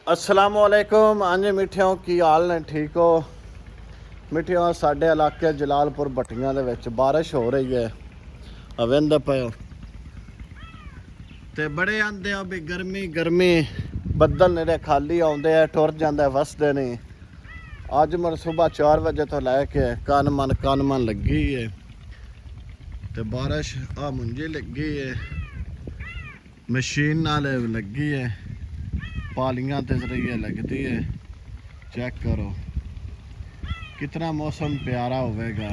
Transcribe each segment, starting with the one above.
असलामुअलैकुम। हाँ मिठियों की हाल ने ठीक हो? मिठियों साढ़े इलाके जलालपुर भट्टियां दे विच बारिश हो रही है। अवेंदे पे ते बड़े आंदे हो भी गर्मी गर्मी, बदल नेड़े खाली आउंदे है, टुर जांदे वसदे नहीं। अज मैं सुबह 4 बजे तो लैके कन मन लगी है ते बारिश आ मुंजी लगी है, मशीन नाल लगी है, पालियां ते जरिए लगती है। चेक करो कितना मौसम प्यारा होवेगा।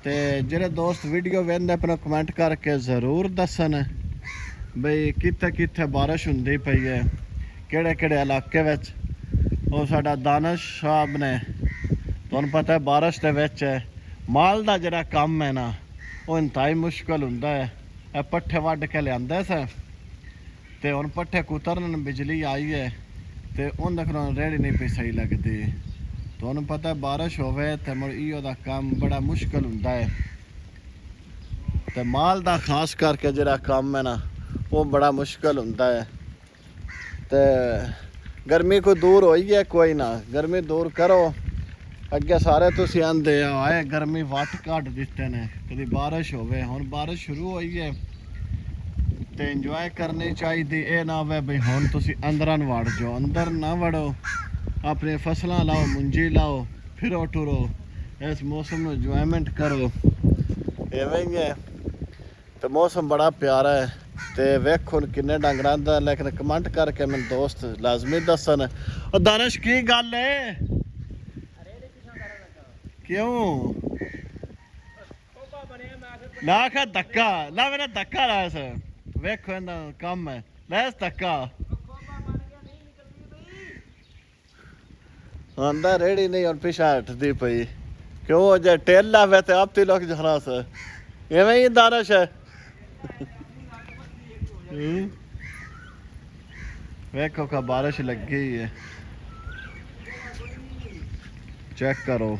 ते जेह्ड़े दोस्त वीडियो वेंदे अपना कमेंट करके ज़रूर दसन बई कित्थे कित्थे बारिश हुंदी पई है, केड़े केड़े इलाके विच। और साडा दानिश साहब ने, तुहानूं पता है बारिश दे विच माल दा जेह्ड़ा कम्म है ना वो इंतहाई मुश्किल हुंदा है। ए पट्ठे वड्ढ के लिआंदे से ते हुण पट्ठे कुतरन, बिजली आई है ते उंदे कोलों रेड़ी नहीं पई सही लगदी। तुहानूं पता है बारिश होवे ते मुड़ इहो दा कम्म बड़ा मुश्किल हुंदा है ते माल दा खास करके जेह्ड़ा कम्म है ना वो बड़ा मुश्किल हुंदा है। ते गर्मी को दूर होई है, कोई ना गर्मी दूर करो। अगे सारे तुसीं आंदे आए गर्मी वट घट दित्ते ने, कदी बारिश होवे। हुण बारिश शुरू होई है ते इंजॉय करनी चाहिए। ये ना होवे बई हुण तुसीं अंदरां वड़ जाओ, अंदर ना वड़ो, अपनी फसलां लाओ, मुंजी लाओ, फिरो टुरो, इस मौसम में इंजॉयमेंट करो। इवें ही है तो मौसम बड़ा प्यारा है। तो वेख हुण किन्ने डंगरां दा, लेकिन कमेंट करके मैनूं दोस्त लाजमी दसन। और दानिश की गल है, क्यों ना आखा धक्का ला, मेरा धक्का लास। वेखो इहदा कम है, लैस धक्का आंदा रेड़ी नहीं और पिछा हटदी पई। क्यों जे टेल लावे तो आप ती लोग जरा से इवें ही दानिश है। वेखो का बारिश लगी है, चेक करो।